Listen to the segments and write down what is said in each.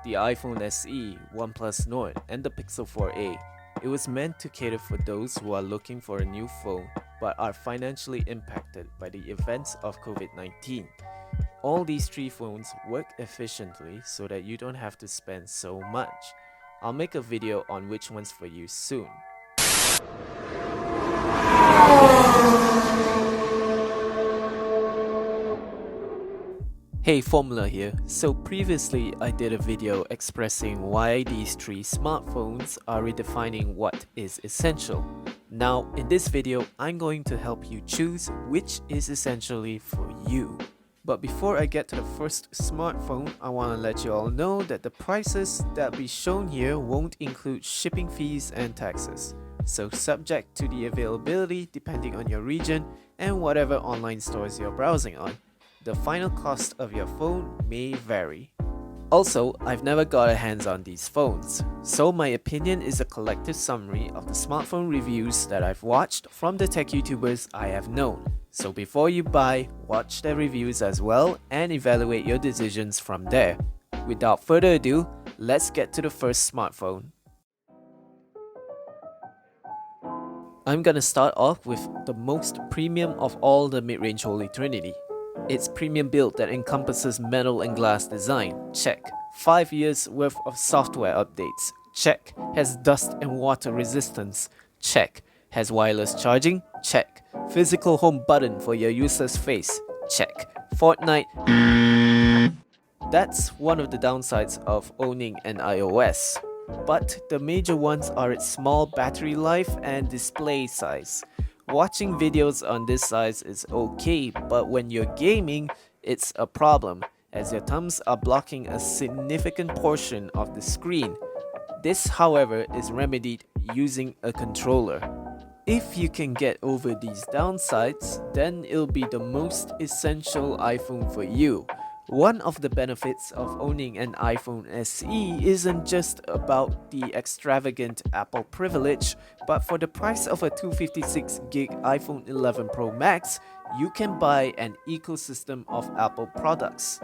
the iPhone SE, OnePlus Nord, and the Pixel 4a. It was meant to cater for those who are looking for a new phone but are financially impacted by the events of COVID-19. All these three phones work efficiently so that you don't have to spend so much. I'll make a video on which one's for you soon. Hey, Formula here. So previously I did a video expressing why these three smartphones are redefining what is essential. Now in this video, I'm going to help you choose which is essentially for you. But before I get to the first smartphone, I want to let you all know that the prices that be shown here won't include shipping fees and taxes. So subject to the availability depending on your region and whatever online stores you're browsing on. The final cost of your phone may vary. Also, I've never got a hands on these phones, so my opinion is a collective summary of the smartphone reviews that I've watched from the tech YouTubers I have known. So before you buy, watch their reviews as well and evaluate your decisions from there. Without further ado, let's get to the first smartphone. I'm gonna start off with the most premium of all the mid-range Holy Trinity. It's premium build that encompasses metal and glass design, check. 5 years worth of software updates, check. Has dust and water resistance, check. Has wireless charging, check. Physical home button for your user's face, check. Fortnite. That's one of the downsides of owning an iOS. But the major ones are its small battery life and display size. Watching videos on this size is okay, but when you're gaming, it's a problem, as your thumbs are blocking a significant portion of the screen. This, however, is remedied using a controller. If you can get over these downsides, then it'll be the most essential iPhone for you. One of the benefits of owning an iPhone SE isn't just about the extravagant Apple privilege, but for the price of a 256GB iPhone 11 Pro Max, you can buy an ecosystem of Apple products.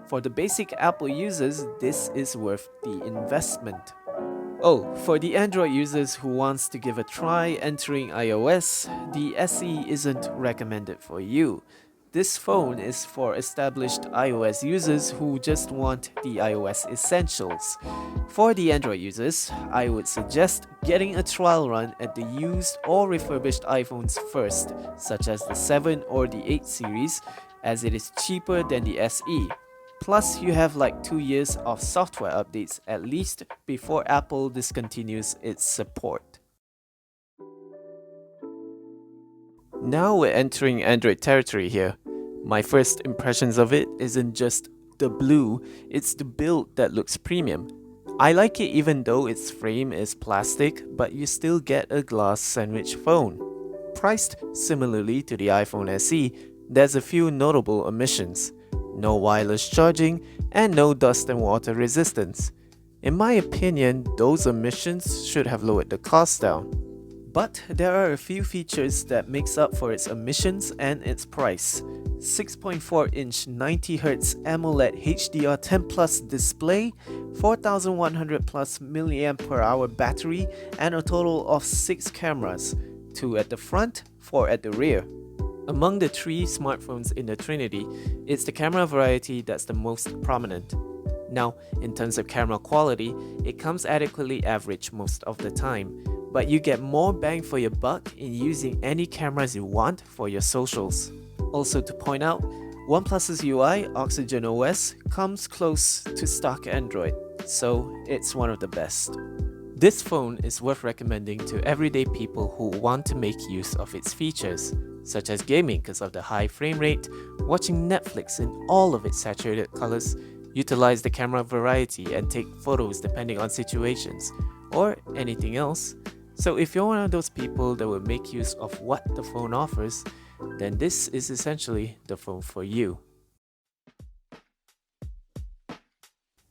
For the basic Apple users, this is worth the investment. Oh, for the Android users who wants to give a try entering iOS, the SE isn't recommended for you. This phone is for established iOS users who just want the iOS essentials. For the Android users, I would suggest getting a trial run at the used or refurbished iPhones first, such as the 7 or the 8 series, as it is cheaper than the SE. Plus, you have like 2 years of software updates at least before Apple discontinues its support. Now we're entering Android territory here. My first impressions of it isn't just the blue, it's the build that looks premium. I like it even though its frame is plastic, but you still get a glass sandwich phone. Priced similarly to the iPhone SE, there's a few notable omissions. No wireless charging and no dust and water resistance. In my opinion, those omissions should have lowered the cost down. But there are a few features that makes up for its omissions and its price. 6.4-inch 90Hz AMOLED HDR10 Plus display, 4100 plus mAh battery, and a total of 6 cameras, 2 at the front, 4 at the rear. Among the 3 smartphones in the Trinity, it's the camera variety that's the most prominent. Now, in terms of camera quality, it comes adequately average most of the time, but you get more bang for your buck in using any cameras you want for your socials. Also to point out, OnePlus's UI, Oxygen OS, comes close to stock Android, so it's one of the best. This phone is worth recommending to everyday people who want to make use of its features, such as gaming because of the high frame rate, watching Netflix in all of its saturated colors, utilize the camera variety and take photos depending on situations, or anything else. So if you're one of those people that will make use of what the phone offers, then this is essentially the phone for you.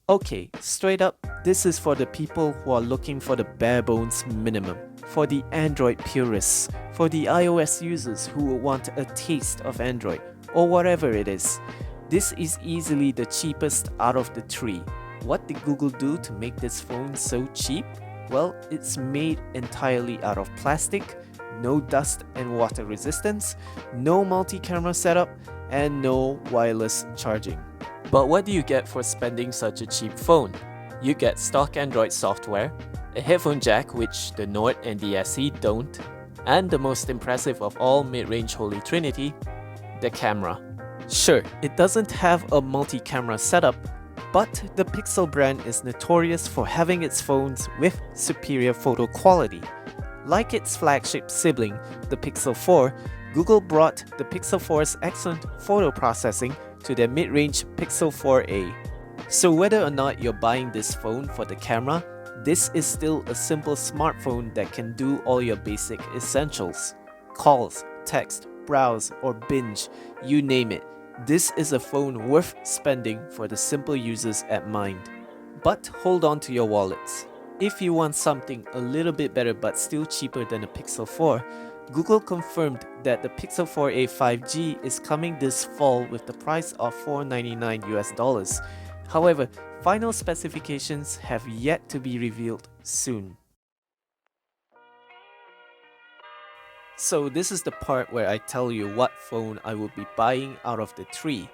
Okay, straight up, this is for the people who are looking for the bare bones minimum, for the Android purists, for the iOS users who want a taste of Android, or whatever it is. This is easily the cheapest out of the 3. What did Google do to make this phone so cheap? Well, it's made entirely out of plastic, no dust and water resistance, no multi-camera setup, and no wireless charging. But what do you get for spending such a cheap phone? You get stock Android software, a headphone jack which the Nord and the SE don't, and the most impressive of all mid-range Holy Trinity, the camera. Sure, it doesn't have a multi-camera setup, but the Pixel brand is notorious for having its phones with superior photo quality. Like its flagship sibling, the Pixel 4, Google brought the Pixel 4's excellent photo processing to their mid-range Pixel 4a. So whether or not you're buying this phone for the camera, this is still a simple smartphone that can do all your basic essentials. Calls, text, browse, or binge, you name it. This is a phone worth spending for the simple users at mind. But hold on to your wallets. If you want something a little bit better but still cheaper than the Pixel 4, Google confirmed that the Pixel 4a 5G is coming this fall with the price of $499 US. However, final specifications have yet to be revealed soon. So this is the part where I tell you what phone I would be buying out of the three.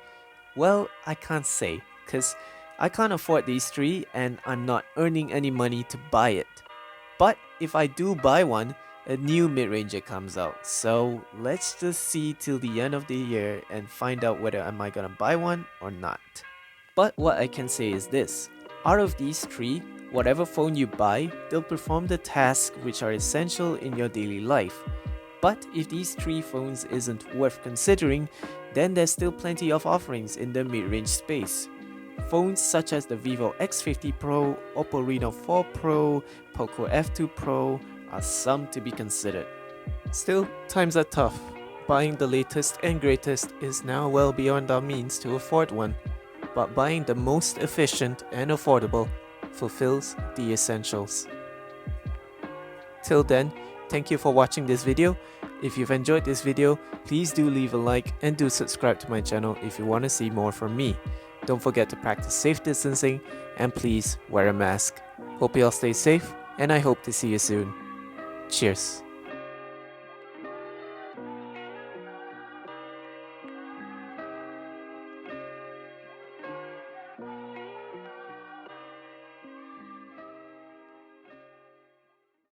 Well, I can't say, cause I can't afford these three and I'm not earning any money to buy it. But if I do buy one, a new mid-ranger comes out. So let's just see till the end of the year and find out whether am I gonna buy one or not. But what I can say is this, out of these three, whatever phone you buy, they'll perform the tasks which are essential in your daily life. But if these three phones isn't worth considering, then there's still plenty of offerings in the mid-range space. Phones such as the Vivo X50 Pro, Oppo Reno 4 Pro, Poco F2 Pro are some to be considered. Still, times are tough. Buying the latest and greatest is now well beyond our means to afford one. But buying the most efficient and affordable fulfills the essentials. Till then, thank you for watching this video. If you've enjoyed this video, please do leave a like and do subscribe to my channel if you want to see more from me. Don't forget to practice safe distancing and please wear a mask. Hope you all stay safe and I hope to see you soon. Cheers.